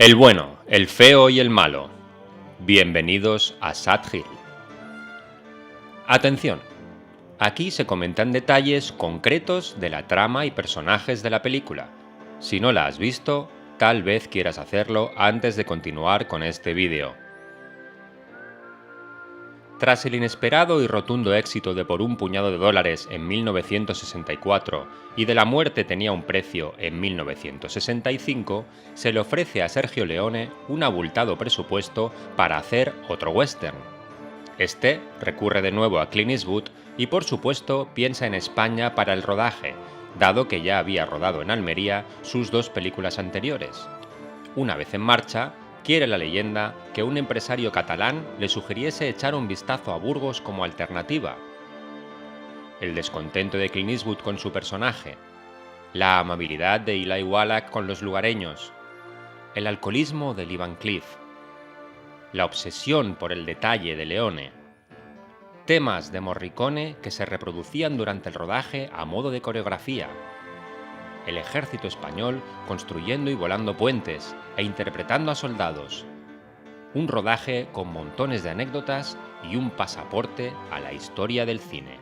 El bueno, el feo y el malo. Bienvenidos a Sad Hill. Atención, aquí se comentan detalles concretos de la trama y personajes de la película. Si no la has visto, tal vez quieras hacerlo antes de continuar con este vídeo. Tras el inesperado y rotundo éxito de Por un puñado de dólares en 1964 y de La muerte tenía un precio en 1965, se le ofrece a Sergio Leone un abultado presupuesto para hacer otro western. Este recurre de nuevo a Clint Eastwood y por supuesto piensa en España para el rodaje, dado que ya había rodado en Almería sus dos películas anteriores. Una vez en marcha, quiere la leyenda que un empresario catalán le sugiriese echar un vistazo a Burgos como alternativa. El descontento de Clint Eastwood con su personaje, la amabilidad de Eli Wallach con los lugareños, el alcoholismo de Lee Van Cleef, la obsesión por el detalle de Leone, temas de Morricone que se reproducían durante el rodaje a modo de coreografía, el ejército español construyendo y volando puentes e interpretando a soldados. Un rodaje con montones de anécdotas y un pasaporte a la historia del cine.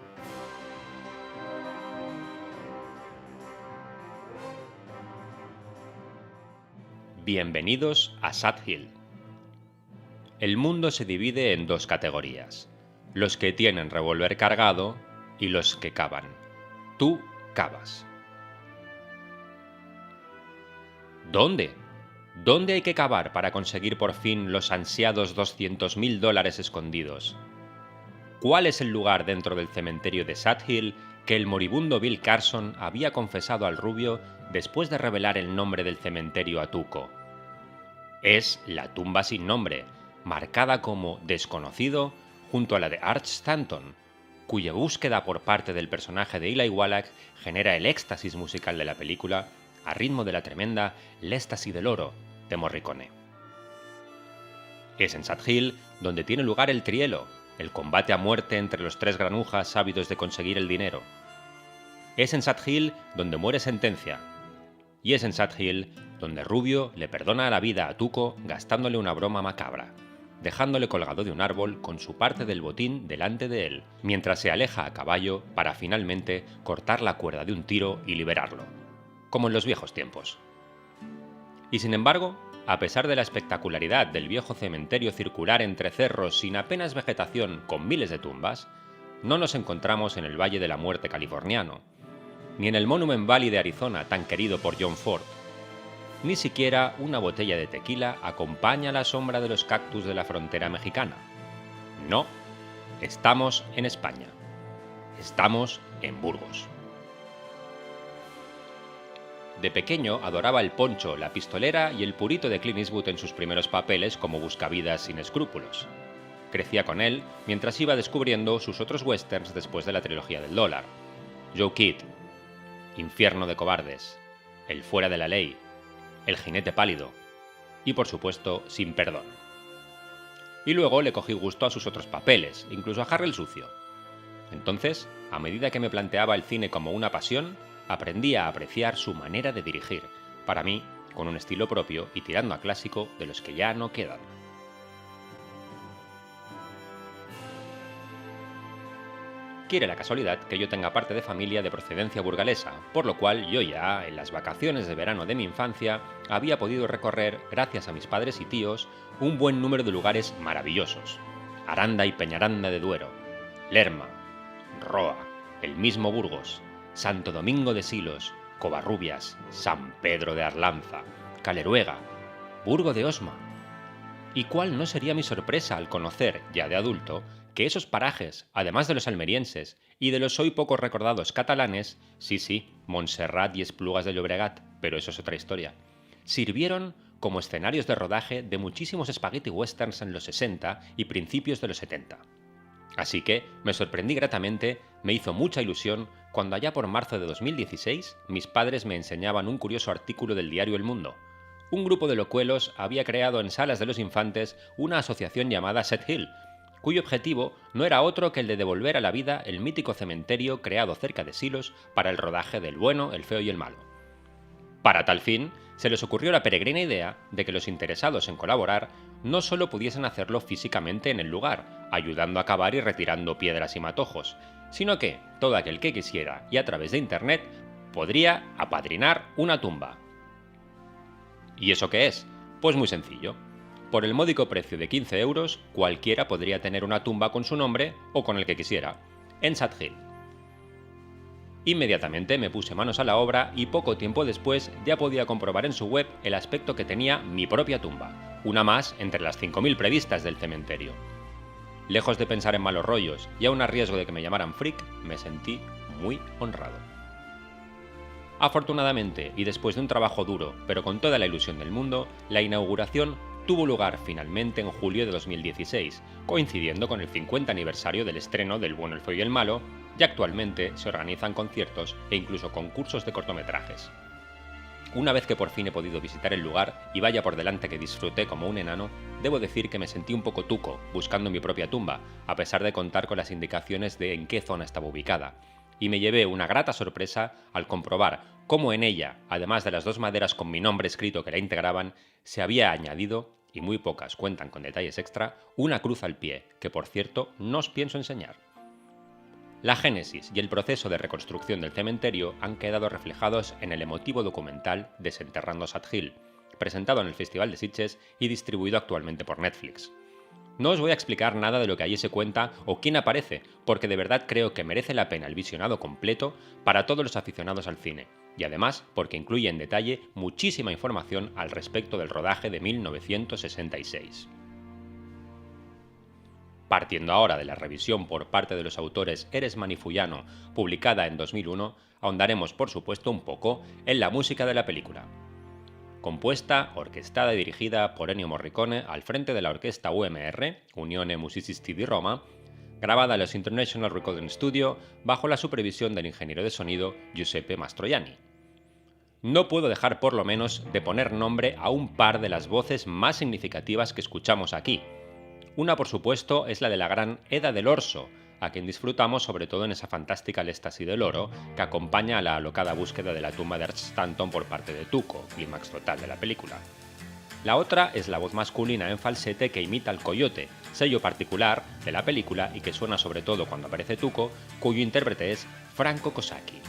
Bienvenidos a Sad Hill. El mundo se divide en dos categorías: los que tienen revólver cargado y los que cavan. Tú cavas. ¿Dónde? ¿Dónde hay que cavar para conseguir por fin los ansiados $200.000 escondidos? ¿Cuál es el lugar dentro del cementerio de Sad Hill que el moribundo Bill Carson había confesado al rubio después de revelar el nombre del cementerio a Tuco? Es la tumba sin nombre, marcada como desconocido junto a la de Arch Stanton, cuya búsqueda por parte del personaje de Eli Wallach genera el éxtasis musical de la película a ritmo de la tremenda L'Éxtasis del oro de Morricone. Es en Sad Hill donde tiene lugar el trielo, el combate a muerte entre los tres granujas ávidos de conseguir el dinero. Es en Sad Hill donde muere Sentencia. Y es en Sad Hill donde Rubio le perdona la vida a Tuco gastándole una broma macabra, dejándole colgado de un árbol con su parte del botín delante de él, mientras se aleja a caballo para finalmente cortar la cuerda de un tiro y liberarlo, como en los viejos tiempos. Y sin embargo, a pesar de la espectacularidad del viejo cementerio circular entre cerros sin apenas vegetación con miles de tumbas, no nos encontramos en el Valle de la Muerte californiano, ni en el Monument Valley de Arizona tan querido por John Ford. Ni siquiera una botella de tequila acompaña la sombra de los cactus de la frontera mexicana. No, estamos en España. Estamos en Burgos. De pequeño adoraba el poncho, la pistolera y el purito de Clint Eastwood en sus primeros papeles como buscavidas sin escrúpulos. Crecía con él mientras iba descubriendo sus otros westerns después de la trilogía del dólar: Joe Kidd, Infierno de cobardes, El fuera de la ley, El jinete pálido y, por supuesto, Sin perdón. Y luego le cogí gusto a sus otros papeles, incluso a Harry el sucio. Entonces, a medida que me planteaba el cine como una pasión, aprendí a apreciar su manera de dirigir, para mí, con un estilo propio y tirando a clásico de los que ya no quedan. Quiere la casualidad que yo tenga parte de familia de procedencia burgalesa, por lo cual yo ya, en las vacaciones de verano de mi infancia, había podido recorrer, gracias a mis padres y tíos, un buen número de lugares maravillosos: Aranda y Peñaranda de Duero, Lerma, Roa, el mismo Burgos, Santo Domingo de Silos, Covarrubias, San Pedro de Arlanza, Caleruega, Burgo de Osma. ¿Y cuál no sería mi sorpresa al conocer, ya de adulto, que esos parajes, además de los almerienses y de los hoy poco recordados catalanes, sí, Montserrat y Esplugas de Llobregat, pero eso es otra historia, sirvieron como escenarios de rodaje de muchísimos spaghetti westerns en los 60 y principios de los 70. Así que me sorprendí gratamente, me hizo mucha ilusión cuando allá por marzo de 2016 mis padres me enseñaban un curioso artículo del diario El Mundo. Un grupo de locuelos había creado en Salas de los Infantes una asociación llamada Sad Hill, cuyo objetivo no era otro que el de devolver a la vida el mítico cementerio creado cerca de Silos para el rodaje del bueno, el feo y el malo. Para tal fin, se les ocurrió la peregrina idea de que los interesados en colaborar no solo pudiesen hacerlo físicamente en el lugar, ayudando a cavar y retirando piedras y matojos, sino que todo aquel que quisiera y a través de Internet podría apadrinar una tumba. ¿Y eso qué es? Pues muy sencillo. Por el módico precio de 15 euros, cualquiera podría tener una tumba con su nombre o con el que quisiera, en Sad Hill. Inmediatamente me puse manos a la obra y poco tiempo después ya podía comprobar en su web el aspecto que tenía mi propia tumba, una más entre las 5.000 previstas del cementerio. Lejos de pensar en malos rollos y aún a riesgo de que me llamaran freak, me sentí muy honrado. Afortunadamente, y después de un trabajo duro, pero con toda la ilusión del mundo, la inauguración tuvo lugar finalmente en julio de 2016, coincidiendo con el 50 aniversario del estreno del Bueno, el Feo y el Malo, y actualmente se organizan conciertos e incluso concursos de cortometrajes. Una vez que por fin he podido visitar el lugar, y vaya por delante que disfruté como un enano, debo decir que me sentí un poco tuco buscando mi propia tumba, a pesar de contar con las indicaciones de en qué zona estaba ubicada, y me llevé una grata sorpresa al comprobar cómo en ella, además de las 2 maderas con mi nombre escrito que la integraban, se había añadido, y muy pocas cuentan con detalles extra, una cruz al pie, que por cierto no os pienso enseñar. La génesis y el proceso de reconstrucción del cementerio han quedado reflejados en el emotivo documental Desenterrando Sad Hill, presentado en el Festival de Sitges y distribuido actualmente por Netflix. No os voy a explicar nada de lo que allí se cuenta o quién aparece, porque de verdad creo que merece la pena el visionado completo para todos los aficionados al cine, y además porque incluye en detalle muchísima información al respecto del rodaje de 1966. Partiendo ahora de la revisión por parte de los autores Eresman y Fullano, publicada en 2001, ahondaremos por supuesto un poco en la música de la película. Compuesta, orquestada y dirigida por Ennio Morricone al frente de la orquesta UMR, Unione Musicisti di Roma, grabada en los International Recording Studio bajo la supervisión del ingeniero de sonido Giuseppe Mastroianni. No puedo dejar por lo menos de poner nombre a un par de las voces más significativas que escuchamos aquí. Una, por supuesto, es la de la gran Eda del Orso, a quien disfrutamos sobre todo en esa fantástica El éxtasis del oro que acompaña a la alocada búsqueda de la tumba de Art Stanton por parte de Tuco, clímax total de la película. La otra es la voz masculina en falsete que imita al coyote, sello particular de la película y que suena sobre todo cuando aparece Tuco, cuyo intérprete es Franco Cosacchi.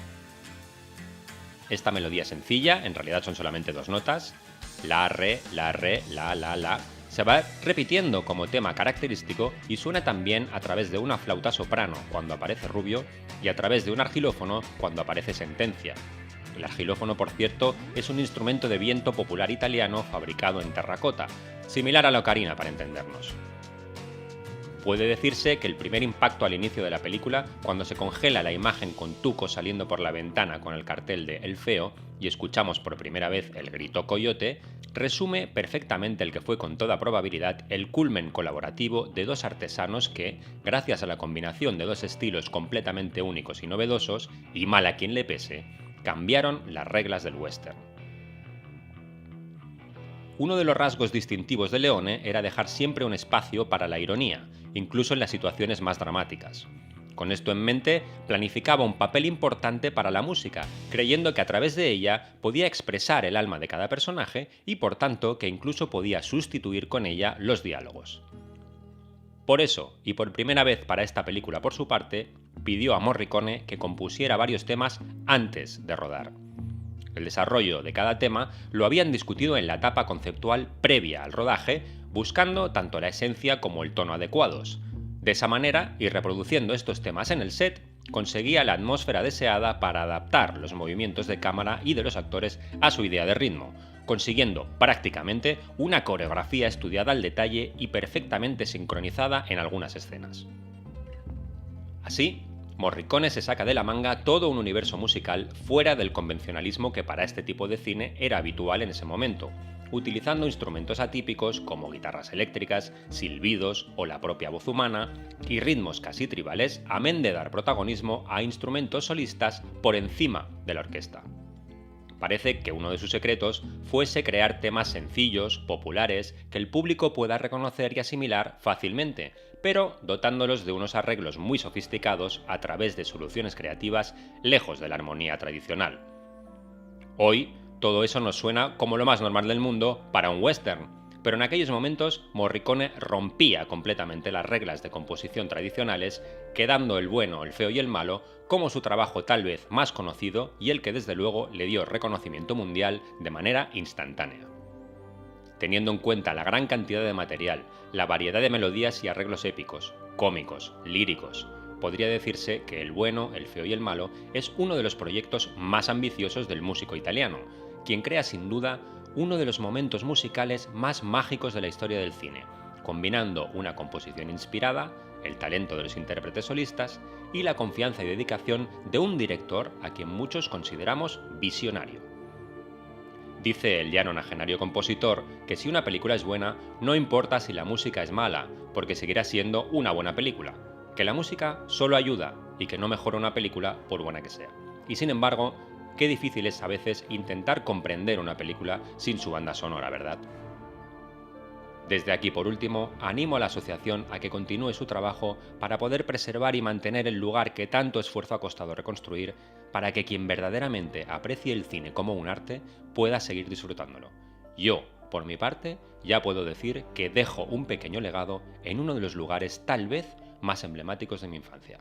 Esta melodía sencilla, en realidad son solamente 2 notas, la, re, la, se va repitiendo como tema característico y suena también a través de una flauta soprano cuando aparece Rubio y a través de un argilófono cuando aparece Sentencia. El argilófono, por cierto, es un instrumento de viento popular italiano fabricado en terracota, similar a la ocarina para entendernos. Puede decirse que el primer impacto al inicio de la película, cuando se congela la imagen con Tuco saliendo por la ventana con el cartel de El Feo y escuchamos por primera vez el grito coyote, resume perfectamente el que fue con toda probabilidad el culmen colaborativo de 2 artesanos que, gracias a la combinación de 2 estilos completamente únicos y novedosos, y mal a quien le pese, cambiaron las reglas del western. Uno de los rasgos distintivos de Leone era dejar siempre un espacio para la ironía, incluso en las situaciones más dramáticas. Con esto en mente, planificaba un papel importante para la música, creyendo que a través de ella podía expresar el alma de cada personaje y por tanto que incluso podía sustituir con ella los diálogos. Por eso, y por primera vez para esta película por su parte, pidió a Morricone que compusiera varios temas antes de rodar. El desarrollo de cada tema lo habían discutido en la etapa conceptual previa al rodaje, buscando tanto la esencia como el tono adecuados. De esa manera, y reproduciendo estos temas en el set, conseguía la atmósfera deseada para adaptar los movimientos de cámara y de los actores a su idea de ritmo, consiguiendo prácticamente una coreografía estudiada al detalle y perfectamente sincronizada en algunas escenas. Así, Morricone se saca de la manga todo un universo musical fuera del convencionalismo que para este tipo de cine era habitual en ese momento, utilizando instrumentos atípicos como guitarras eléctricas, silbidos o la propia voz humana, y ritmos casi tribales, amén de dar protagonismo a instrumentos solistas por encima de la orquesta. Parece que uno de sus secretos fuese crear temas sencillos, populares, que el público pueda reconocer y asimilar fácilmente, pero dotándolos de unos arreglos muy sofisticados a través de soluciones creativas lejos de la armonía tradicional. Hoy, Todo eso nos suena como lo más normal del mundo para un western, pero en aquellos momentos Morricone rompía completamente las reglas de composición tradicionales, quedando el bueno, el feo y el malo como su trabajo tal vez más conocido y el que desde luego le dio reconocimiento mundial de manera instantánea. Teniendo en cuenta la gran cantidad de material, la variedad de melodías y arreglos épicos, cómicos, líricos, podría decirse que El bueno, el feo y el malo es uno de los proyectos más ambiciosos del músico italiano, quien crea sin duda uno de los momentos musicales más mágicos de la historia del cine, combinando una composición inspirada, el talento de los intérpretes solistas y la confianza y dedicación de un director a quien muchos consideramos visionario. Dice el ya nonagenario compositor que si una película es buena, no importa si la música es mala, porque seguirá siendo una buena película, que la música solo ayuda y que no mejora una película por buena que sea. Y sin embargo, qué difícil es a veces intentar comprender una película sin su banda sonora, ¿verdad? Desde aquí, por último, animo a la asociación a que continúe su trabajo para poder preservar y mantener el lugar que tanto esfuerzo ha costado reconstruir, para que quien verdaderamente aprecie el cine como un arte pueda seguir disfrutándolo. Yo, por mi parte, ya puedo decir que dejo un pequeño legado en uno de los lugares tal vez más emblemáticos de mi infancia.